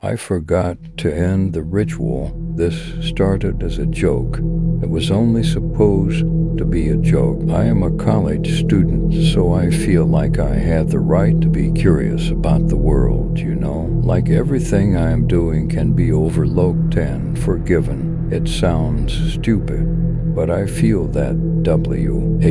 I forgot to end the ritual. This started as a joke. It was only supposed to be a joke. I am a college student, so I feel like I have the right to be curious about the world, you know? Like everything I am doing can be overlooked and forgiven. It sounds stupid, but I feel that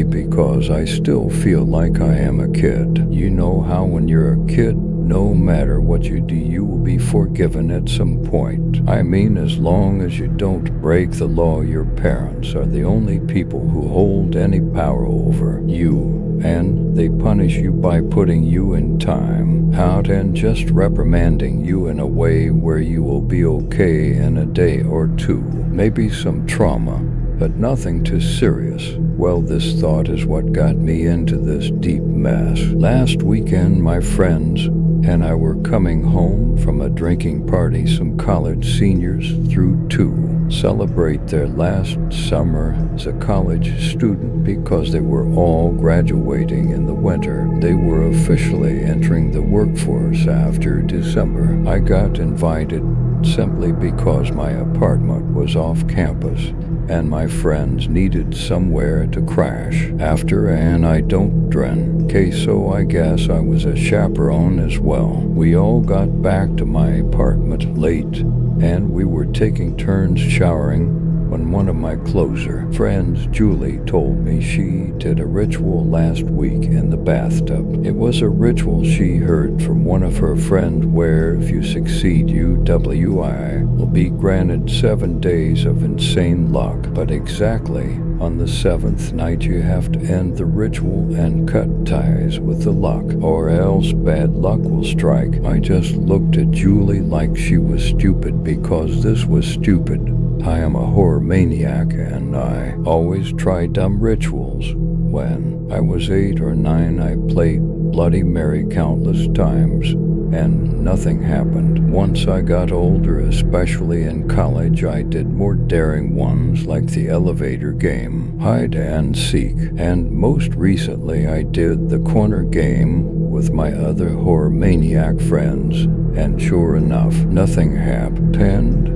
because I still feel like I am a kid. You know how when you're a kid, no matter what you do, you will be forgiven at some point. I mean, as long as you don't break the law, your parents are the only people who hold any power over you, and they punish you by putting you in time out and just reprimanding you in a way where you will be okay in a day or two. Maybe some trauma, but nothing too serious. Well, this thought is what got me into this deep mess. Last weekend, my friends and I were coming home from a drinking party. Some college seniors threw to celebrate their last summer as a college student because they were all graduating in the winter. They were officially entering the workforce after December. I got invited simply because my apartment was off campus and my friends needed somewhere to crash after, and I don't drink. Okay, so I guess I was a chaperone as well. We all got back to my apartment late, and we were taking turns showering when one of my closer friends, Julie, told me she did a ritual last week in the bathtub. It was a ritual she heard from one of her friends where if you succeed, you will be granted 7 days of insane luck. But exactly on the 7th night, you have to end the ritual and cut ties with the luck, or else bad luck will strike. I just looked at Julie like she was stupid because this was stupid. I am a horror maniac and I always try dumb rituals. When I was 8 or 9, I played Bloody Mary countless times and nothing happened. Once I got older, especially in college, I did more daring ones like the elevator game, hide and seek, and most recently I did the corner game with my other horror maniac friends, and sure enough, nothing happened.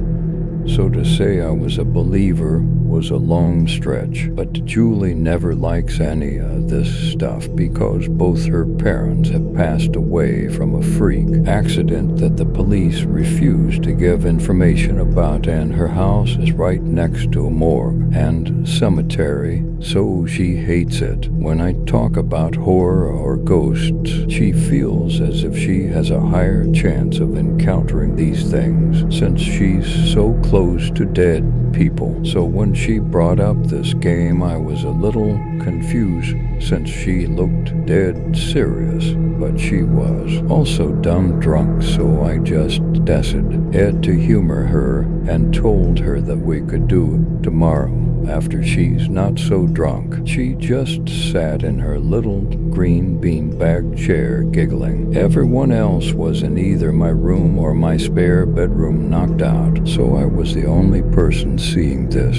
So to say I was a believer was a long stretch, but Julie never likes any of this stuff because both her parents have passed away from a freak accident that the police refused to give information about, and her house is right next to a morgue and cemetery, so she hates it. When I talk about horror or ghosts, she feels as if she has a higher chance of encountering these things since she's so close to dead people. So when she brought up this game, I was a little confused since she looked dead serious, but she was also dumb drunk, so I just had to humor her and told her that we could do it tomorrow after she's not so drunk. She just sat in her little green beanbag chair giggling. Everyone else was in either my room or my spare bedroom knocked out, so I was the only person seeing this,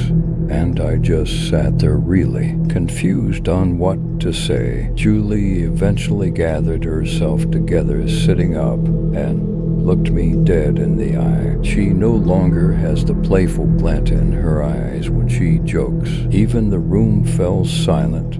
and I just sat there really confused on what to say. Julie eventually gathered herself together, sitting up, and looked me dead in the eye. She no longer has the playful glint in her eyes when she jokes. Even the room fell silent,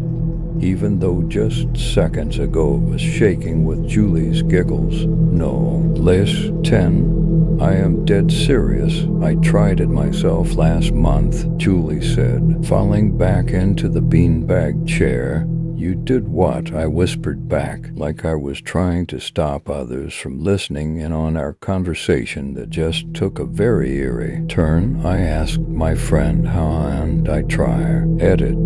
even though just seconds ago it was shaking with Julie's giggles. No, listen, I am dead serious. I tried it myself last month, Julie said, falling back into the beanbag chair. You did what? I whispered back, like I was trying to stop others from listening in on our conversation that just took a very eerie turn. I asked my friend how and I try. Edit.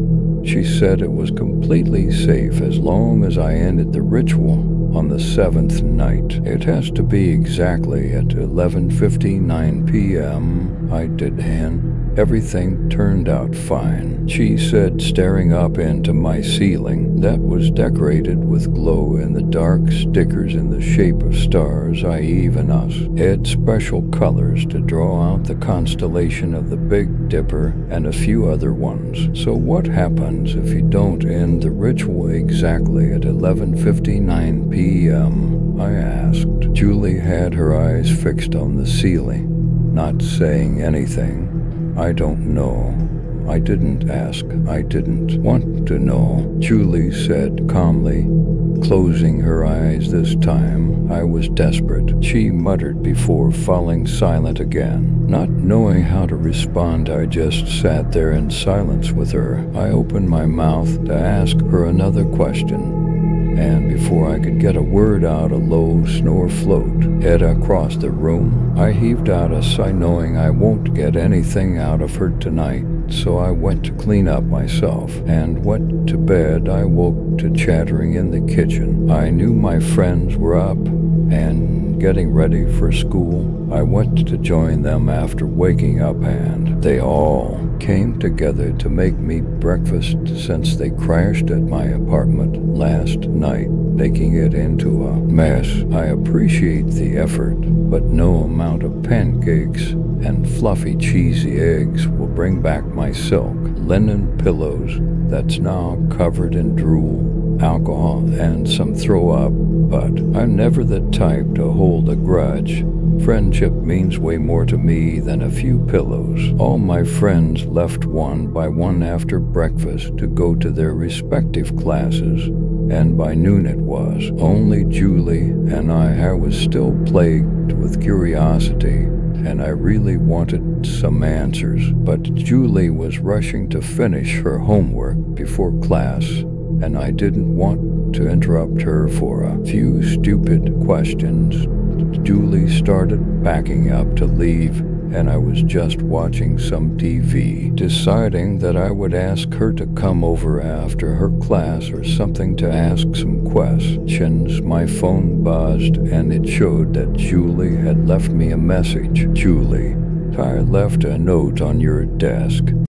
She said it was completely safe as long as I ended the ritual on the 7th night. It has to be exactly at 11:59 p.m. I did, and everything turned out fine, she said, staring up into my ceiling that was decorated with glow-in-the-dark stickers in the shape of stars. I even had special colors to draw out the constellation of the Big Dipper and a few other ones. So what happens if you don't end the ritual exactly at 11:59 p.m.? I asked. Julie had her eyes fixed on the ceiling, not saying anything. I don't know. I didn't ask. I didn't want to know, Julie said calmly, closing her eyes this time. I was desperate, she muttered before falling silent again. Not knowing how to respond, I just sat there in silence with her. I opened my mouth to ask her another question, and before I could get a word out, a low snore flowed head across the room. I heaved out a sigh, knowing I won't get anything out of her tonight. So I went to clean up myself and went to bed. I woke to chattering in the kitchen. I knew my friends were up and getting ready for school. I went to join them after waking up, and they all came together to make me breakfast since they crashed at my apartment last night, making it into a mess. I appreciate the effort, but no amount of pancakes and fluffy cheesy eggs will bring back my silk linen pillows that's now covered in drool, alcohol, and some throw up. But I'm never the type to hold a grudge. Friendship means way more to me than a few pillows. All my friends left one by one after breakfast to go to their respective classes, and by noon it was only Julie and I was still plagued with curiosity, and I really wanted some answers. But Julie was rushing to finish her homework before class, and I didn't want to interrupt her for a few stupid questions. Julie started packing up to leave, and I was just watching some TV, deciding that I would ask her to come over after her class or something to ask some questions. My phone buzzed, and it showed that Julie had left me a message. Julie, I left a note on your desk.